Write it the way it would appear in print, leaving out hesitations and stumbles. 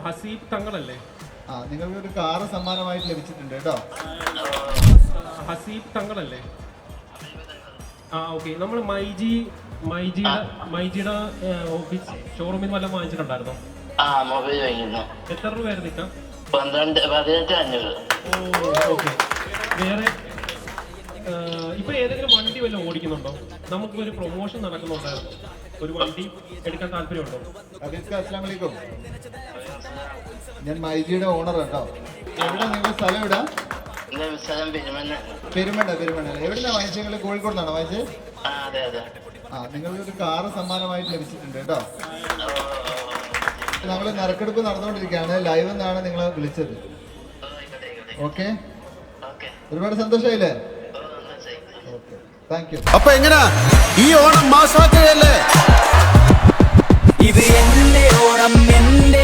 ഹസീബ് തങ്ങളല്ലേ? നിങ്ങൾക്ക് ഒരു കാറ് സമ്മാനമായിട്ട് ലഭിച്ചിട്ടുണ്ട് കേട്ടോ. ഹസീബ് തങ്ങളല്ലേ? ഓക്കെ. നമ്മൾ മൈജിയുടെ ഓഫീസ് ഷോറൂമിൽ നിന്ന് വല്ലതും വാങ്ങിച്ചിട്ടുണ്ടായിരുന്നോ? മൊബൈൽ വാങ്ങിയിരുന്നു. എത്ര രൂപയായിരുന്നു നിൽക്കാം? 18,500. ഓക്കെ. വേറെ ഇപ്പൊ ഏതെങ്കിലും വണ്ടി വല്ലതും ഓടിക്കുന്നുണ്ടോ? നമുക്ക് ഒരു പ്രൊമോഷൻ നടക്കുന്നുണ്ടായിരുന്നു. ഒരു വണ്ടി എടുക്കാൻ താല്പര്യമുണ്ടോ? അസ്സലാമു അലൈക്കും. ഞാൻ മൈജിയുടെ ഓണർ കേട്ടോ. എവിടെ നിങ്ങളുടെ സ്ഥലം എവിടാ? പെരുമണ്ണ. എവിടുന്നാ വാങ്ങിച്ചത്? കോഴിക്കോട് നിന്നാണോ വാങ്ങിച്ചത്? നിങ്ങൾക്ക് ഒരു കാറ് സമ്മാനമായിട്ട് ലഭിച്ചിട്ടുണ്ട് കേട്ടോ. നമ്മൾ നറുക്കെടുപ്പ് നടന്നുകൊണ്ടിരിക്കുകയാണ്. ലൈവ് എന്നാണ് നിങ്ങളെ വിളിച്ചത്. ഓക്കെ, ഒരുപാട് സന്തോഷമായില്ലേ? Okay, thank you. അപ്പൊ എങ്ങനാ ഈ ഓണം മാസാക്കുകയല്ലേ? ഇത് എന്റെ ഓണം, എന്റെ